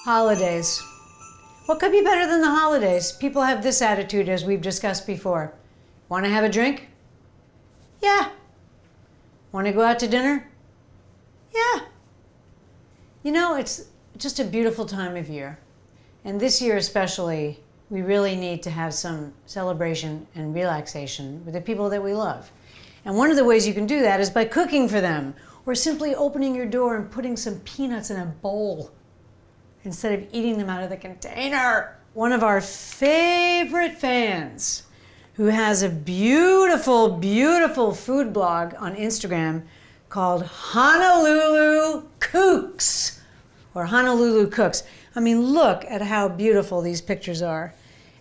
Holidays. What could be better than the holidays? People have this attitude, as we've discussed before. Want to have a drink? Yeah. Want to go out to dinner? Yeah. You know, it's just a beautiful time of year. And this year especially, we really need to have some celebration and relaxation with the people that we love. And one of the ways you can do that is by cooking for them, or simply opening your door and putting some peanuts in a bowl instead of eating them out of the container. One of our favorite fans, who has a beautiful, beautiful food blog on Instagram called Honolulu Cooks, or Honolulu Cooks. I mean, look at how beautiful these pictures are.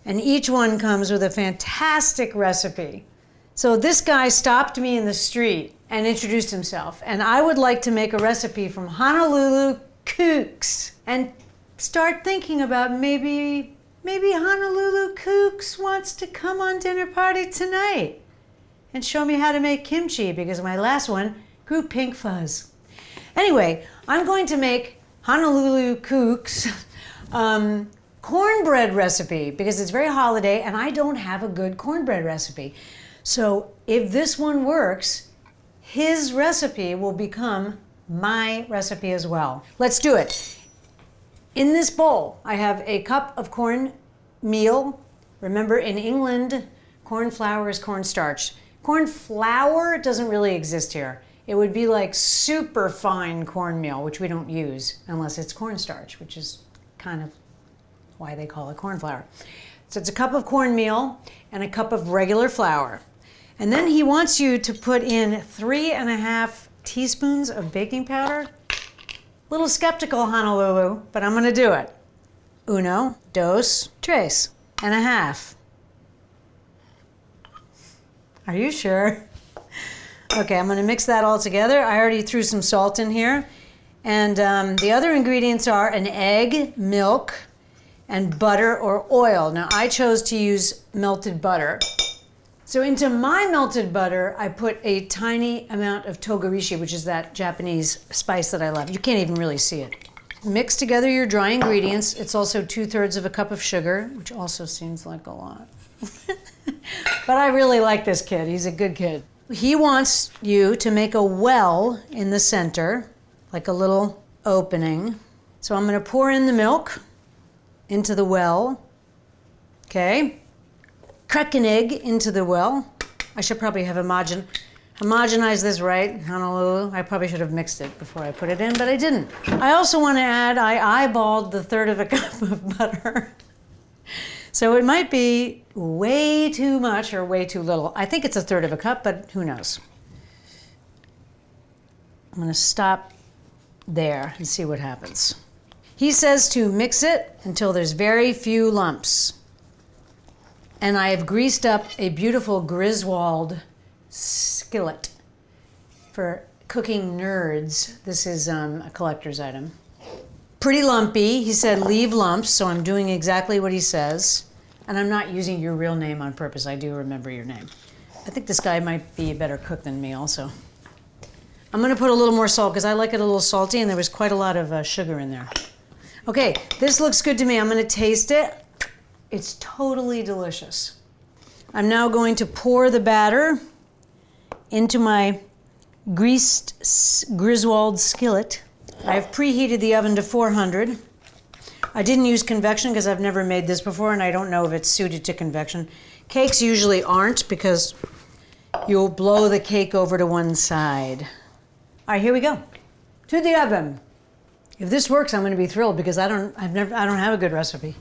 And each one comes with a fantastic recipe. So this guy stopped me in the street and introduced himself. And I would like to make a recipe from Honolulu Cooks and start thinking about maybe Honolulu Cooks wants to come on dinner party tonight and show me how to make kimchi, because my last one grew pink fuzz. Anyway, I'm going to make Honolulu Cooks cornbread recipe because it's very holiday and I don't have a good cornbread recipe. So if this one works, his recipe will become my recipe as well. Let's do it. In this bowl, I have a cup of cornmeal. Remember, in England, corn flour is cornstarch. Corn flour doesn't really exist here. It would be like super fine cornmeal, which we don't use unless it's cornstarch, which is kind of why they call it corn flour. So it's a cup of cornmeal and a cup of regular flour. And then he wants you to put in 3.5 teaspoons of baking powder. Little skeptical, Honolulu, but I'm gonna do it. 1, 2, 3.5. Are you sure? Okay, I'm gonna mix that all together. I already threw some salt in here. And the other ingredients are an egg, milk, and butter or oil. Now I chose to use melted butter. So into my melted butter, I put a tiny amount of togarashi, which is that Japanese spice that I love. You can't even really see it. Mix together your dry ingredients. It's also 2/3 of a cup of sugar, which also seems like a lot. But I really like this kid. He's a good kid. He wants you to make a well in the center, like a little opening. So I'm gonna pour in the milk into the well, okay? Crack an egg into the well. I should probably have homogenized this right, Honolulu. I probably should have mixed it before I put it in, but I didn't. I also want to add, I eyeballed the 1/3 of a cup of butter. So it might be way too much or way too little. I think it's 1/3 of a cup, but who knows? I'm gonna stop there and see what happens. He says to mix it until there's very few lumps. And I have greased up a beautiful Griswold skillet for cooking nerds. This is a collector's item. Pretty lumpy. He said leave lumps, so I'm doing exactly what he says. And I'm not using your real name on purpose. I do remember your name. I think this guy might be a better cook than me also. I'm gonna put a little more salt because I like it a little salty and there was quite a lot of sugar in there. Okay, this looks good to me. I'm gonna taste it. It's totally delicious. I'm now going to pour the batter into my greased Griswold skillet. I've preheated the oven to 400. I didn't use convection because I've never made this before and I don't know if it's suited to convection. Cakes usually aren't because you'll blow the cake over to one side. All right, here we go. To the oven. If this works, I'm going to be thrilled because I don't have a good recipe.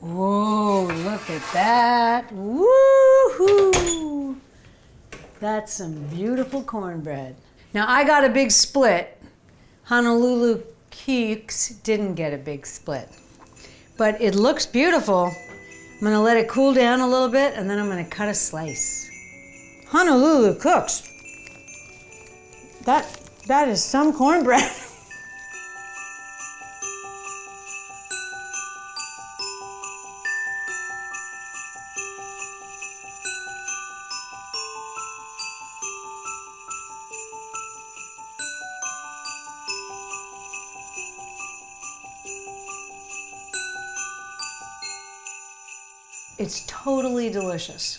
Whoa, look at that. Woo-hoo! That's some beautiful cornbread. Now I got a big split. Honolulu Cooks didn't get a big split. But it looks beautiful. I'm gonna let it cool down a little bit and then I'm gonna cut a slice. Honolulu Cooks. That is some cornbread. It's totally delicious.